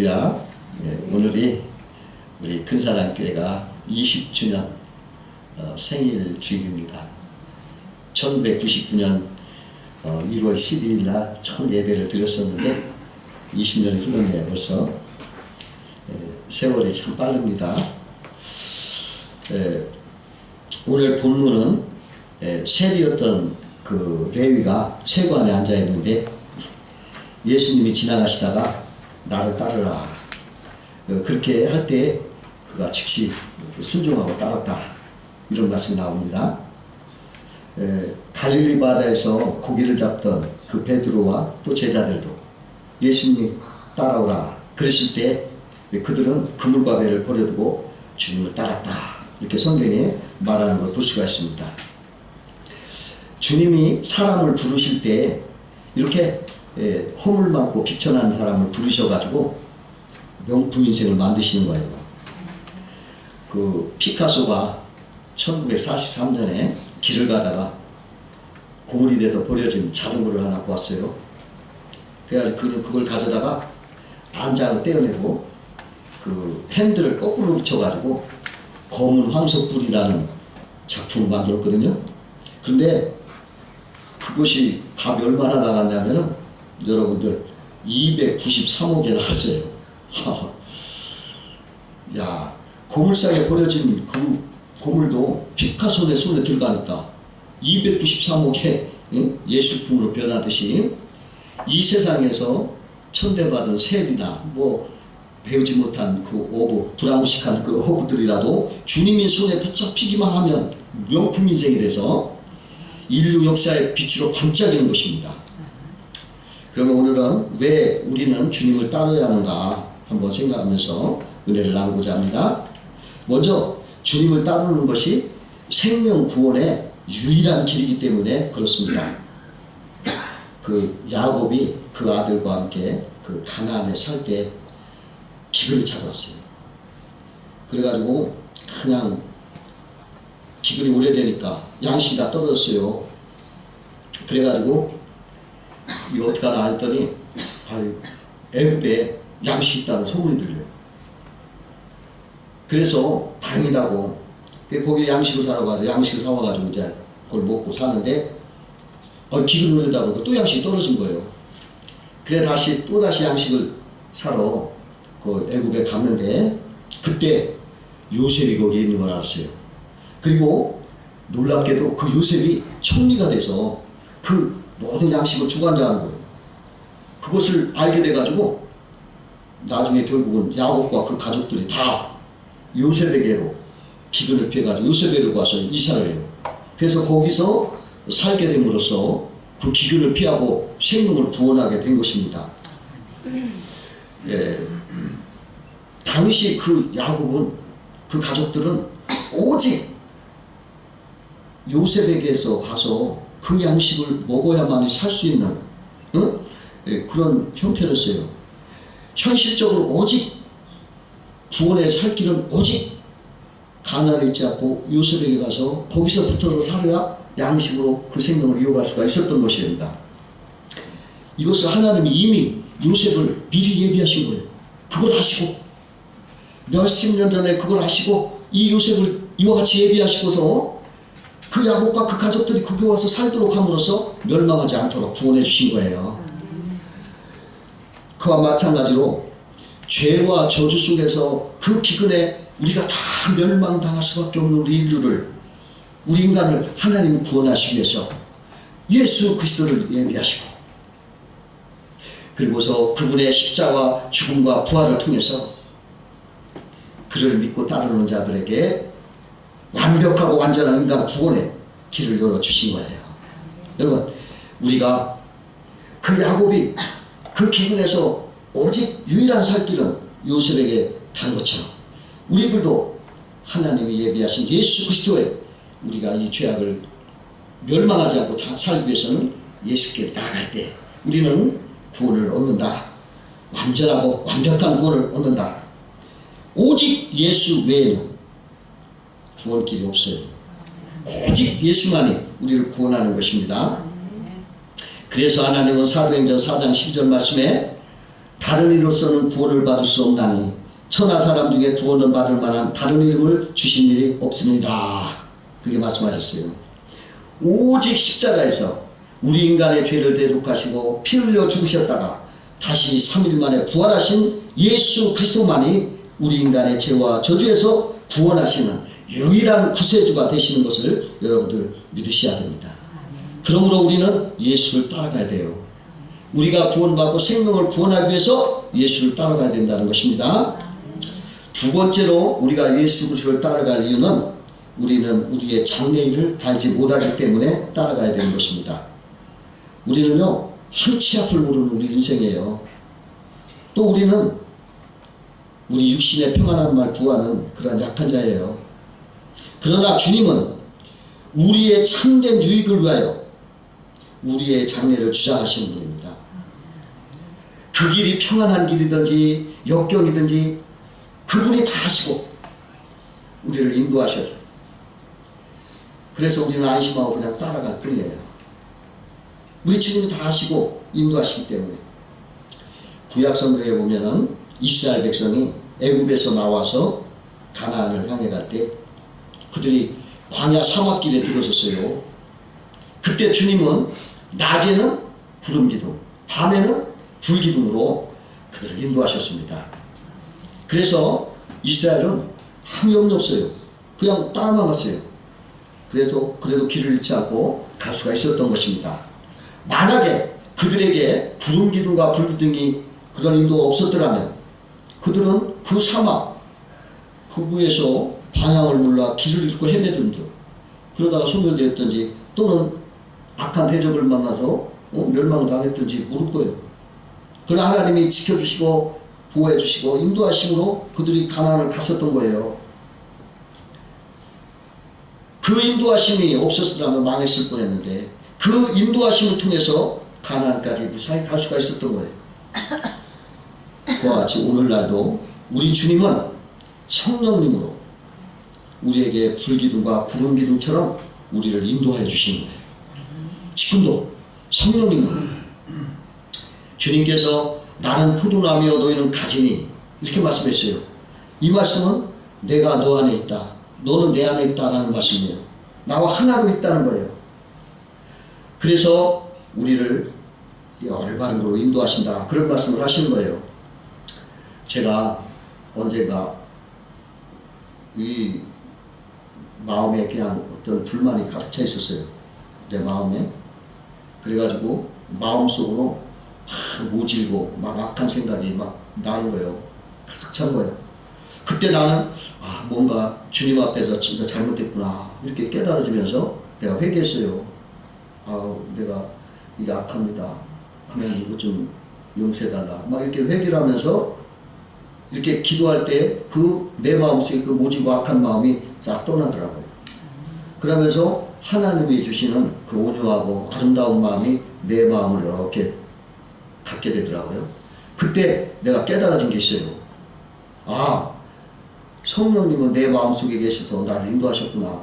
할렐루야. 오늘이 우리 근사랑교회가 20주년 생일 주일입니다. 1999년 1월 12일 날 첫 예배를 드렸었는데 20년이 흘렀네요. 벌써 세월이 참 빠릅니다. 오늘 본문은 세리였던 그 레위가 세관에 앉아 있는데 예수님이 지나가시다가 나를 따르라 그렇게 할 때 그가 즉시 순종하고 따랐다, 이런 말씀이 나옵니다. 갈릴리 바다에서 고기를 잡던 그 베드로와 또 제자들도 예수님이 따라오라 그랬을 때 그들은 그물과 배를 버려두고 주님을 따랐다, 이렇게 성경에 말하는 걸 볼 수가 있습니다. 주님이 사람을 부르실 때 이렇게 허물 많고 비천한 사람을 부르셔가지고 명품 인생을 만드시는 거예요. 그 피카소가 1943년에 길을 가다가 고물이 돼서 버려진 자전거를 하나 보았어요. 그래가지고 그걸 가져다가 안장을 떼어내고 그 핸들을 거꾸로 붙여가지고 검은 황석불이라는 작품을 만들었거든요. 그런데 그것이 값이 얼마나 나갔냐면은 여러분들 293억에 나갔어요. 야, 고물상에 버려진 그 고물도 피카소의 손에 들어가니까 293억에 예술품으로 변하듯이 이 세상에서 천대받은 셀이나 뭐 배우지 못한 그 어부, 불황식한 그 어부들이라도 주님의 손에 붙잡히기만 하면 명품 인생이 돼서 인류 역사의 빛으로 반짝이는 것입니다. 그러면 오늘은 왜 우리는 주님을 따르야 하는가 한번 생각하면서 은혜를 나누고자 합니다. 먼저 주님을 따르는 것이 생명 구원의 유일한 길이기 때문에 그렇습니다. 그 야곱이 그 아들과 함께 그 가나안에 살 때 기근이 찾아왔어요. 그래가지고 그냥 기근이 오래되니까 양식이 다 떨어졌어요. 그래가지고 이거 어떡하나 했더니 애굽에 양식이 있다는 소문이 들려요. 그래서 다행이다고 거기 양식을 사러 가서 양식을 사와가지고 이제 그걸 먹고 사는데 기근이 오래다 보니까 또 양식이 떨어진 거예요. 그래 또다시 양식을 사러 그 애굽에 갔는데 그때 요셉이 거기 있는 걸 알았어요. 그리고 놀랍게도 그 요셉이 총리가 돼서 그 모든 양식을 주관자하는 거예요. 그것을 알게 돼가지고 나중에 결국은 야곱과 그 가족들이 다 요셉에게로 기근을 피해가지고 요셉에게로 가서 이사를 해요. 그래서 거기서 살게 됨으로써 그 기근을 피하고 생명을 구원하게 된 것입니다. 당시 그 야곱은 그 가족들은 오직 요셉에게서 가서 그 양식을 먹어야만 살 수 있는 그런 형태였어요. 현실적으로 오직 구원의 살 길은 오직 가나안에 있지 않고 요셉에게 가서 거기서 붙어서 살아야 양식으로 그 생명을 이어갈 수가 있었던 것입니다. 이것을 하나님이 이미 요셉을 미리 예비하신 거예요. 그걸 아시고 몇십 년 전에 그걸 아시고 이 요셉을 이와 같이 예비하시고서 그 야곱과 그 가족들이 거기 와서 살도록 함으로써 멸망하지 않도록 구원해 주신 거예요. 그와 마찬가지로 죄와 저주 속에서 그 기근에 우리가 다 멸망당할 수밖에 없는 우리 인간을 하나님이 구원하시기 위해서 예수 그리스도를 예비하시고 그리고서 그분의 십자가 죽음과 부활을 통해서 그를 믿고 따르는 자들에게 완벽하고 완전한 인간 구원의 길을 열어주신 거예요. 여러분, 우리가 그 야곱이 그 기근에서 오직 유일한 살 길은 요셉에게 간 것처럼 우리들도 하나님이 예비하신 예수 그리스도에 우리가 이 죄악을 멸망하지 않고 다 살기 위해서는 예수께 나아갈 때 우리는 구원을 얻는다. 완전하고 완벽한 구원을 얻는다. 오직 예수 외에는 구원길이 없어요. 오직 예수만이 우리를 구원하는 것입니다. 그래서 하나님은 사도행전 4장 12절 말씀에 다른 이로서는 구원을 받을 수 없나니 천하 사람 중에 구원을 받을 만한 다른 이름을 주신 일이 없습니다. 그렇게 말씀하셨어요. 오직 십자가에서 우리 인간의 죄를 대속하시고 피 흘려 죽으셨다가 다시 3일 만에 부활하신 예수 그리스도만이 우리 인간의 죄와 저주에서 구원하시는 유일한 구세주가 되시는 것을 여러분들 믿으셔야 됩니다. 그러므로 우리는 예수를 따라가야 돼요. 우리가 구원받고 생명을 구원하기 위해서 예수를 따라가야 된다는 것입니다. 두 번째로 우리가 예수 그리스도를 따라갈 이유는 우리는 우리의 장래일을 알지 못하기 때문에 따라가야 되는 것입니다. 우리는요, 한치 앞을 모르는 우리 인생이에요. 또 우리는 우리 육신의 평안함을 구하는 그런 약한 자예요. 그러나 주님은 우리의 참된 유익을 위하여 우리의 장래를 주장하시는 분입니다. 그 길이 평안한 길이든지 역경이든지 그분이 다 하시고 우리를 인도하셔서 그래서 우리는 안심하고 그냥 따라갈 뿐이에요. 우리 주님이 다 하시고 인도하시기 때문에. 구약성경에 보면은 이스라엘 백성이 애굽에서 나와서 가나안을 향해 갈 때 그들이 광야 사막길에 들어섰어요. 그때 주님은 낮에는 구름 기둥, 밤에는 불 기둥으로 그들을 인도하셨습니다. 그래서 이스라엘은 한 영도 없어요. 그냥 따라만 갔어요. 그래서 그래도 길을 잃지 않고 갈 수가 있었던 것입니다. 만약에 그들에게 구름 기둥과 불 기둥이 그런 인도가 없었더라면 그들은 그 사막 그 위에서 방향을 몰라 길을 잃고 헤매든지 그러다가 소멸되었든지 또는 악한 대적을 만나서 멸망당했든지 모를 거예요. 그러나 하나님이 지켜주시고 보호해주시고 인도하심으로 그들이 가나안을 갔었던 거예요. 그 인도하심이 없었더라면 망했을 뻔했는데 그 인도하심을 통해서 가나안까지 무사히 갈 수가 있었던 거예요. 그와 같이 오늘날도 우리 주님은 성령님으로 우리에게 불기둥과 구름기둥처럼 우리를 인도해 주시는 거예요. 지금도 성령님으로 주님께서 나는 포도나무여 너희는 가지니 이렇게 말씀했어요. 이 말씀은 내가 너 안에 있다. 너는 내 안에 있다라는 말씀이에요. 나와 하나로 있다는 거예요. 그래서 우리를 올바른 걸로 인도하신다. 그런 말씀을 하시는 거예요. 제가 언젠가 이 마음에 그냥 어떤 불만이 가득 차 있었어요. 내 마음에. 그래가지고 마음속으로 막 모질고 막 악한 생각이 막 나는 거예요. 가득 찬 거예요. 그때 나는 뭔가 주님 앞에서 진짜 잘못했구나 이렇게 깨달아지면서 내가 회개했어요. 내가 이게 악합니다. 하나님 이거 좀 용서해달라. 막 이렇게 회개를 하면서 이렇게 기도할 때 그 내 마음속에 그 모지고 악한 마음이 싹 떠나더라고요. 그러면서 하나님이 주시는 그 온유하고 아름다운 마음이 내 마음을 이렇게 갖게 되더라고요. 그때 내가 깨달아진 게 있어요. 성령님은 내 마음속에 계셔서 나를 인도하셨구나.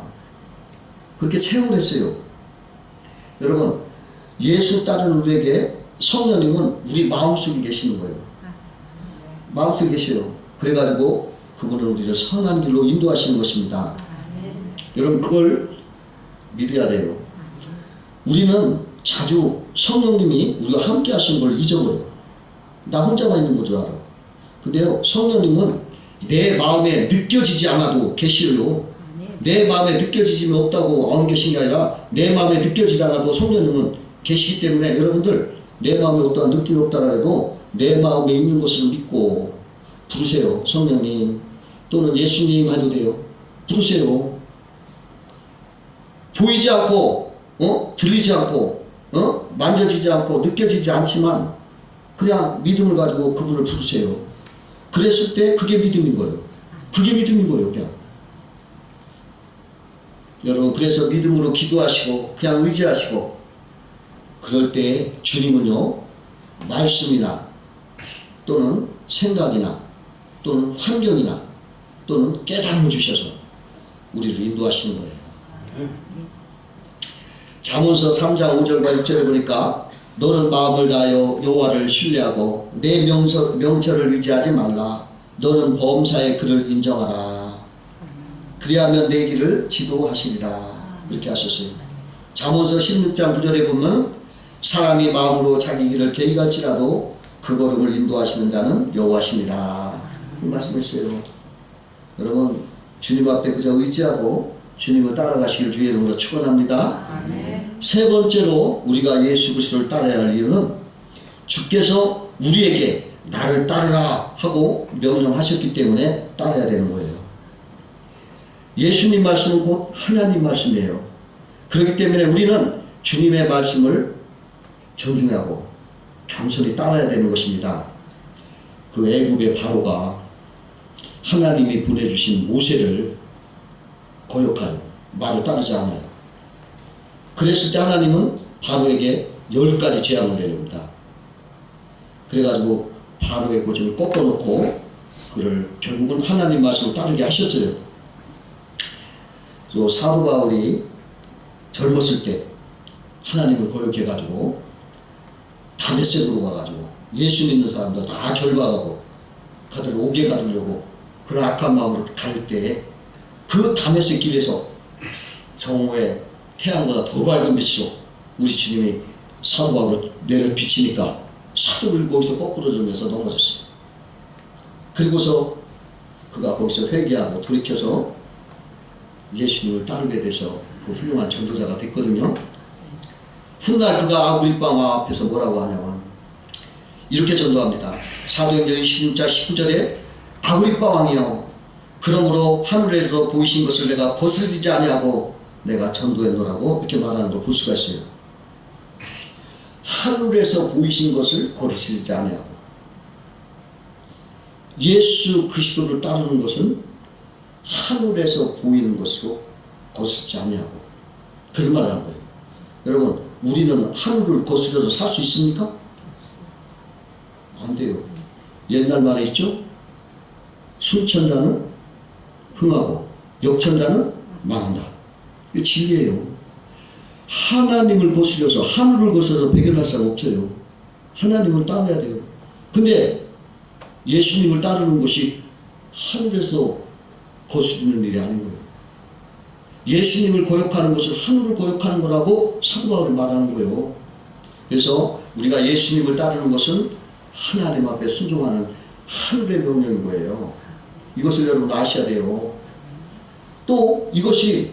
그렇게 체험을 했어요. 여러분, 예수 따르는 우리에게 성령님은 우리 마음속에 계시는 거예요. 마음속에 계셔요. 그래가지고 그분은 우리를 선한 길로 인도하시는 것입니다. 여러분, 그걸 믿어야 돼요. 우리는 자주 성령님이 우리가 함께 하시는 걸 잊어버려요. 나 혼자만 있는 줄 알아. 근데요, 성령님은 내 마음에 느껴지지 않아도 계시요. 내 마음에 느껴지지 없다고 안 계신 게 아니라 내 마음에 느껴지지 않아도 성령님은 계시기 때문에 여러분들 내 마음에 어떠한 느낌이 없다라 해도 내 마음에 있는 것을 믿고 부르세요. 성령님 또는 예수님 해도 돼요. 부르세요. 보이지 않고 들리지 않고 만져지지 않고 느껴지지 않지만 그냥 믿음을 가지고 그분을 부르세요. 그랬을 때 그게 믿음인 거예요. 그게 믿음인 거예요. 그냥 여러분, 그래서 믿음으로 기도하시고 그냥 의지하시고 그럴 때 주님은요, 말씀이나 또는 생각이나 또는 환경이나 또는 깨달음을 주셔서 우리를 인도하시는 거예요. 잠언서 3장 5절과 6절에 보니까 너는 마음을 다하여 여호와를 신뢰하고 내 명철을 의지하지 말라. 너는 범사의 그를 인정하라. 그리하면 내 길을 지도하시리라. 이렇게 하셨어요. 잠언서 16장 9절에 보면 사람이 마음으로 자기 길을 계획할지라도 그 걸음을 인도하시는 자는 여호와시니라. 말씀했어요. 여러분, 주님 앞에 그저 의지하고 주님을 따라가시길 주의 이름으로 축원합니다. 아멘. 세 번째로 우리가 예수 그리스도를 따라야 할 이유는 주께서 우리에게 나를 따르라 하고 명령하셨기 때문에 따라야 되는 거예요. 예수님 말씀은 곧 하나님 말씀이에요. 그렇기 때문에 우리는 주님의 말씀을 존중하고 겸손히 따라야 되는 것입니다. 그 애국의 바로가 하나님이 보내주신 모세를 거역하여 말을 따르지 않아요. 그랬을 때 하나님은 바로에게 10가지 재앙을 내립니다. 그래가지고 바로의 고집을 꺾어놓고 그를 결국은 하나님 말씀을 따르게 하셨어요. 또 사도 바울이 젊었을 때 하나님을 거역해가지고 다메섹으로 가가지고 예수 믿는 사람들 다 결박하고 그들 오게 가두려고 그런 악한 마음으로 갈 때에 그 다메섹 길에서 정오에 태양보다 더 밝은 빛으로 우리 주님이 사도 바울을 내려 비치니까 사도를 거기서 거꾸로 들면서 넘어졌어요. 그리고서 그가 거기서 회개하고 돌이켜서 예수님을 따르게 돼서 그 훌륭한 전도자가 됐거든요. 훗날 그가 아그리파 왕 앞에서 뭐라고 하냐면 이렇게 전도합니다. 사도행전 26장 19절에 아그리파 왕이여, 그러므로 하늘에서 보이신 것을 내가 거스르지 아니하고 내가 전도했노라고 이렇게 말하는 걸 볼 수가 있어요. 하늘에서 보이신 것을 거스르지 아니하고, 예수 그리스도를 따르는 것은 하늘에서 보이는 것으로 거스르지 아니하고, 그런 말을 한 거예요. 여러분, 우리는 하늘을 거스려서 살 수 있습니까? 안 돼요. 옛날 말에 있죠? 순천자는 흥하고 역천자는 망한다. 이게 진리예요. 하나님을 거스려서, 하늘을 거스려서 배견할 사람 없어요. 하나님을 따라야 돼요. 근데 예수님을 따르는 것이 하늘에서 거스르는 일이 아닌 거예요. 예수님을 거역하는 것은 하늘을 거역하는 거라고 사도 바울이 말하는 거예요. 그래서 우리가 예수님을 따르는 것은 하나님 앞에 순종하는 하늘의 명령인 거예요. 이것을 여러분 아셔야 돼요. 또 이것이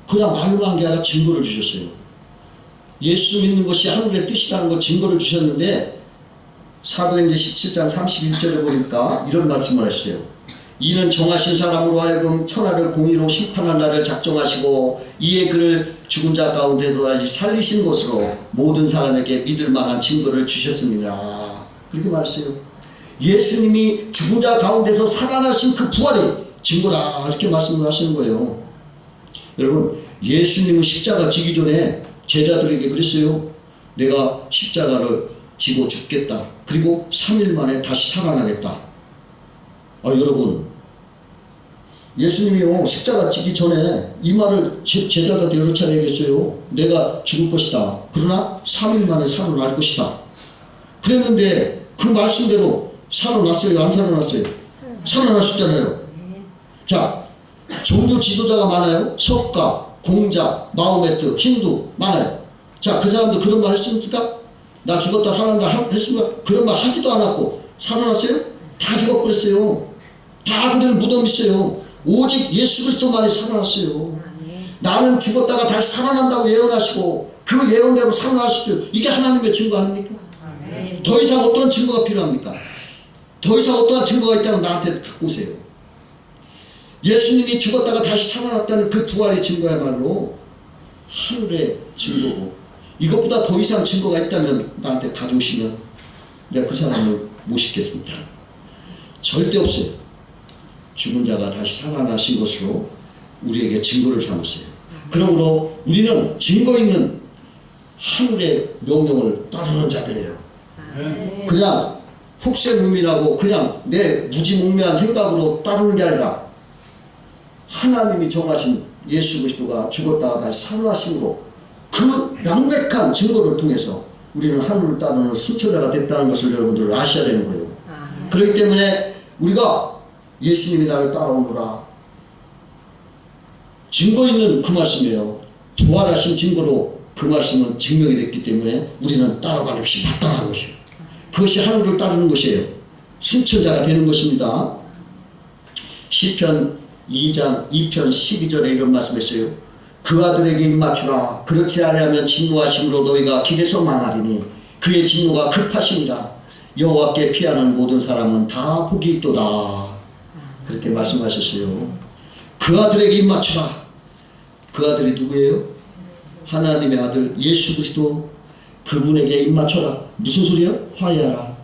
그냥 말로만 한 게 아니라 증거를 주셨어요. 예수 믿는 것이 하늘의 뜻이라는 걸 증거를 주셨는데 사도행전 17장 31절에 보니까 이런 말씀을 하셨어요. 이는 정하신 사람으로 하여금 천하를 공의로 심판할 날을 작정하시고 이에 그를 죽은 자 가운데서 다시 살리신 것으로 모든 사람에게 믿을 만한 증거를 주셨습니다. 그렇게 말했어요. 예수님이 죽은 자 가운데서 살아나신 그 부활이 증거라, 이렇게 말씀을 하시는 거예요. 여러분, 예수님은 십자가 지기 전에 제자들에게 그랬어요. 내가 십자가를 지고 죽겠다. 그리고 3일 만에 다시 살아나겠다. 여러분, 예수님이요 십자가 지기 전에 이 말을 제자들한테 여러 차례 얘기했어요. 내가 죽을 것이다. 그러나 3일 만에 살아날 것이다. 그랬는데 그 말씀대로 살아났어요? 안 살아났어요? 살아나셨잖아요. 자, 종교 지도자가 많아요. 석가, 공자, 마호메트, 힌두 많아요. 자, 그 사람도 그런 말 했습니까? 나 죽었다 살아난다 했습니까? 그런 말 하지도 않았고 살아났어요? 다 죽어버렸어요. 다 그들은 무덤 있어요. 오직 예수 그리스도만이 살아났어요. 나는 죽었다가 다시 살아난다고 예언하시고 그 예언대로 살아나시죠. 이게 하나님의 증거 아닙니까? 더 이상 어떠한 증거가 필요합니까? 더 이상 어떠한 증거가 있다면 나한테 갖고 오세요. 예수님이 죽었다가 다시 살아났다는 그 부활의 증거야말로 하늘의 증거고, 이것보다 더 이상 증거가 있다면 나한테 가져오시면 내가 그 사람을 모시겠습니다. 절대 없어요. 죽은 자가 다시 살아나신 것으로 우리에게 증거를 삼았어요. 그러므로 우리는 증거 있는 하늘의 명령을 따르는 자들이에요. 그냥 혹세무민하고 그냥 내 무지몽매한 생각으로 따르는 게 아니라 하나님이 정하신 예수 그리스도가 죽었다가 다시 살아나심으로 그 명백한 증거를 통해서 우리는 하늘을 따르는 순처자가 됐다는 것을 여러분들 아셔야 되는 거예요. 그렇기 때문에 우리가 예수님이 나를 따라오노라, 증거 있는 그 말씀이에요. 부활하신 증거로 그 말씀은 증명이 됐기 때문에 우리는 따라가는 것이 마땅한 것이에요. 그것이 하늘을 따르는 것이에요. 순처자가 되는 것입니다. 시편 2장 2편 12절에 이런 말씀했어요. 그 아들에게 입맞추라. 그렇지 아니하면 진노하심으로 너희가 길에서 망하리니 그의 진노가 급하심이라. 여호와께 피하는 모든 사람은 다 복이 있도다. 그렇게 말씀하셨어요. 그 아들에게 입맞추라. 그 아들이 누구예요? 하나님의 아들 예수 그리스도. 그분에게 입맞춰라. 무슨 소리요? 화해하라.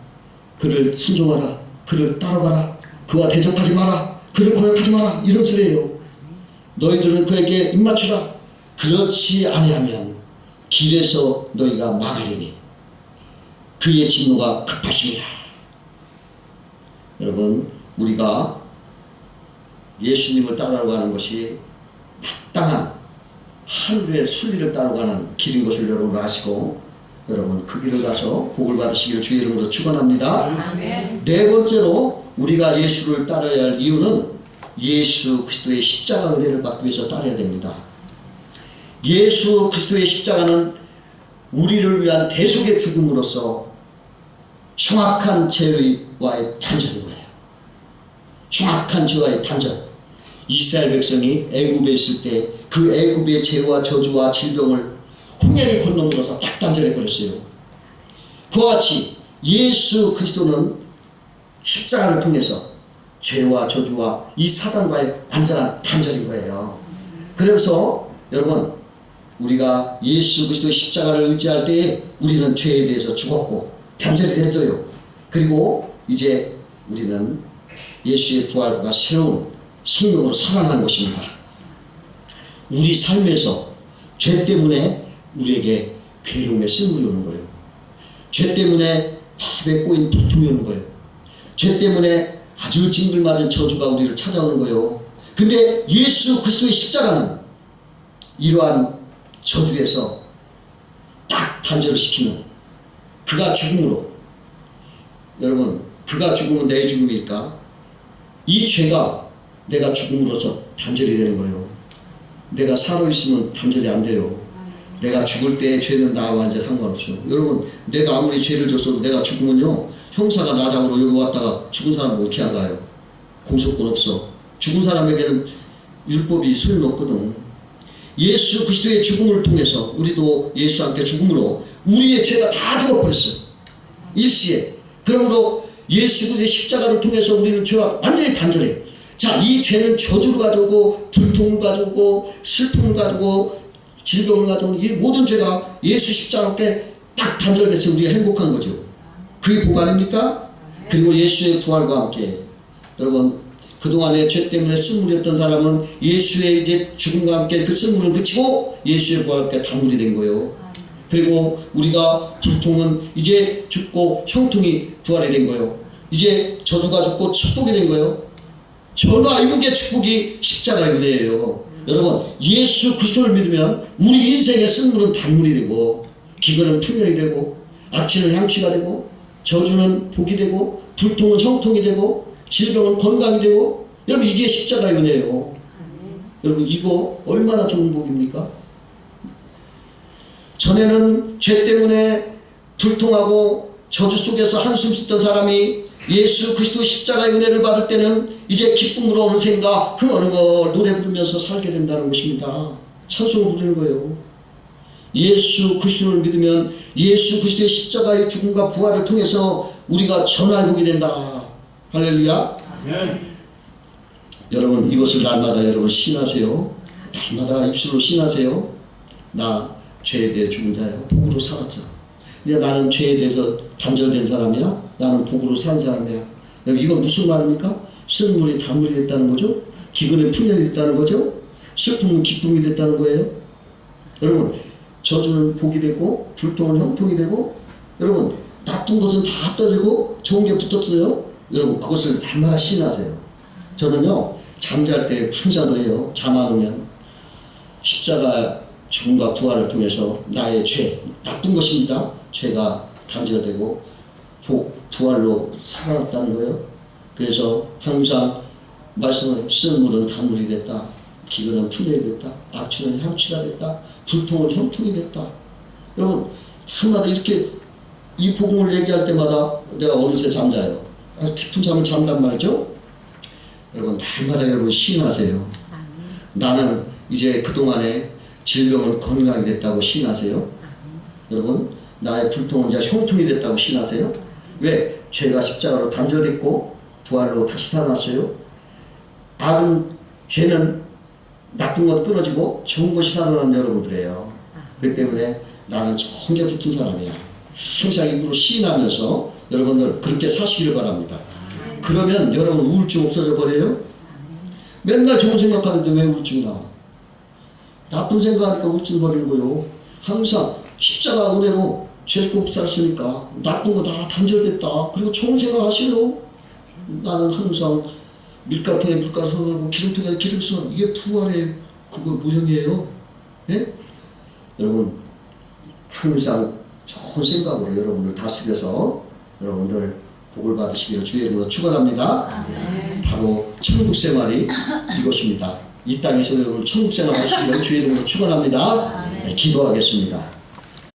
그를 순종하라. 그를 따라가라. 그와 대적하지 마라. 그를 고역하지 마라. 이런 소리예요. 너희들은 그에게 입맞추라. 그렇지 아니하면 길에서 너희가 망하리니 그의 진노가 급하심이라. 여러분, 우리가 예수님을 따라가는 것이 마땅한 하늘의 순리를 따라가는 길인 것을 여러분 아시고, 여러분 그 길을 가서 복을 받으시기를 주의 이름으로 축원합니다. 아멘. 네 번째로 우리가 예수를 따라야 할 이유는 예수 그리스도의 십자가 은혜를 받기 위해서 따라야 됩니다. 예수 그리스도의 십자가는 우리를 위한 대속의 죽음으로써 흉악한 죄와의 단절인 거예요. 흉악한 죄와의 단절. 이스라엘 백성이 애굽에 있을 때 그 애굽의 죄와 저주와 질병을 홍해를 건너물어서 딱 단절해 버렸어요. 그와 같이 예수 그리스도는 십자가를 통해서 죄와 저주와 이 사단과의 완전한 단절인 거예요. 그래서 여러분, 우리가 예수 그리스도의 십자가를 의지할 때 우리는 죄에 대해서 죽었고 단절이 됐어요. 그리고 이제 우리는 예수의 부활과 새로운 생명으로 살아나는 것입니다. 우리 삶에서 죄 때문에 우리에게 괴로움의 쓴물이 오는 거예요. 죄 때문에 밥에 꼬인 고통이 오는 거예요. 죄 때문에 아주 징글맞은 저주가 우리를 찾아오는 거예요. 근데 예수 그리스도의 십자가는 이러한 저주에서 딱 단절을 시키는, 그가 죽음으로, 여러분 그가 죽으면 내 죽음일까? 이 죄가 내가 죽음으로써 단절이 되는 거예요. 내가 살아있으면 단절이 안 돼요. 내가 죽을 때 죄는 나와 이제 상관없어요. 여러분, 내가 아무리 죄를 졌어도 내가 죽으면요, 형사가 나 잡으러 여기 왔다가 죽은 사람은 어떻게 안 가요? 공소권 없어. 죽은 사람에게는 율법이 소용없거든. 예수 그리스도의 죽음을 통해서 우리도 예수와 함께 죽음으로 우리의 죄가 다 죽어버렸어요. 일시에. 그러므로 예수 그리스도의 십자가를 통해서 우리는 죄와 완전히 단절해요. 자, 이 죄는 저주를 가져오고 불통을 가져오고 슬픔을 가지고 질병을 가져오는 이 모든 죄가 예수 십자가와 함께 딱 단절돼서 우리가 행복한 거죠. 그게 복 아닙니까? 그리고 예수의 부활과 함께, 여러분 그동안에 죄 때문에 쓴물이었던 사람은 예수의 이제 죽음과 함께 그 쓴물을 그치고 예수의 부활과 함께 단물이 된 거예요. 그리고 우리가 불통은 이제 죽고 형통이 부활이 된 거예요. 이제 저주가 죽고 축복이 된 거예요. 전화위복의 축복이 십자가의 은혜예요. 여러분, 예수 그리스도를 믿으면 우리 인생의 쓴물은 단물이 되고, 기근은 풍년이 되고, 악취는 향취가 되고, 저주는 복이 되고, 불통은 형통이 되고, 질병은 건강이 되고. 여러분, 이게 십자가의 은혜예요. 여러분, 이거 얼마나 좋은 복입니까? 전에는 죄 때문에 불통하고 저주 속에서 한숨 쉬던 사람이 예수 그리스도의 십자가의 은혜를 받을 때는 이제 기쁨으로 오는 생각, 흥하는 걸 노래 부르면서 살게 된다는 것입니다. 찬송을 부르는 거예요. 예수 그리스도를 믿으면 예수 그리스도의 십자가의 죽음과 부활을 통해서 우리가 전화회복이 된다. 할렐루야. 아멘. 여러분, 이것을 날마다 여러분 신하세요. 날마다 입술로 신하세요. 나 죄에 대해 죽은 자야. 복으로 살았잖아. 이제 나는 죄에 대해서 단절된 사람이야. 나는 복으로 산 사람이야. 이건 무슨 말입니까? 쓴물이 단물이 됐다는 거죠. 기근의 풍년이 됐다는 거죠. 슬픔은 기쁨이 됐다는 거예요. 여러분, 저주는 복이 되고 불통은 형통이 되고, 여러분 나쁜 것은 다 떨어지고 좋은 게 붙었어요. 여러분 그것을 날마다 신하세요. 저는요 잠잘 때 항상 그래요. 잠 안 오면 십자가 죽음과 부활을 통해서 나의 죄, 나쁜 것입니다. 죄가 단절되고 부활로 살아났다는 거예요. 그래서 항상 말씀을 쓴 물은 단물이 됐다. 기근은 풍년이 됐다. 악취는 향취가 됐다. 불통은 형통이 됐다. 여러분 한마디 이렇게 이 복음을 얘기할 때마다 내가 어느새 잠자요. 아주 깊은 잠을 잔단 말이죠. 여러분 날마다 여러분 시인하세요. 나는 이제 그동안에 질병은 건강이 됐다고 시인하세요. 여러분 나의 불통은 이제 형통이 됐다고 시인하세요. 왜? 죄가 십자가로 단절됐고 부활로 다시 살아났어요. 악은 죄는 나쁜 것 끊어지고 좋은 것이 살아나는 여러분들이에요. 그렇기 때문에 나는 정말 붙은 사람이야. 항상 입으로 시인하면서 여러분들 그렇게 사시기를 바랍니다. 그러면 여러분 우울증 없어져 버려요? 맨날 좋은 생각하는데 왜 우울증이 나와? 나쁜 생각하니까 우울증 버리는 거요. 항상 십자가 은혜로 죄고 살았으니까 나쁜 거 다 단절됐다. 그리고 좋은 생각 하시요. 나는 항상 밀가루에 물가루 섞고 기름통에 기름 써. 이게 부활의 그거 모형이에요. 예? 여러분 항상 좋은 생각으로 여러분을 다스려서 여러분들 복을 받으시기를 주의 이름으로 축원합니다. 바로 천국 생활이 이것입니다. 이 땅에서 여러분 천국 생활 하시기를 주의 이름으로 축원합니다. 네, 기도하겠습니다.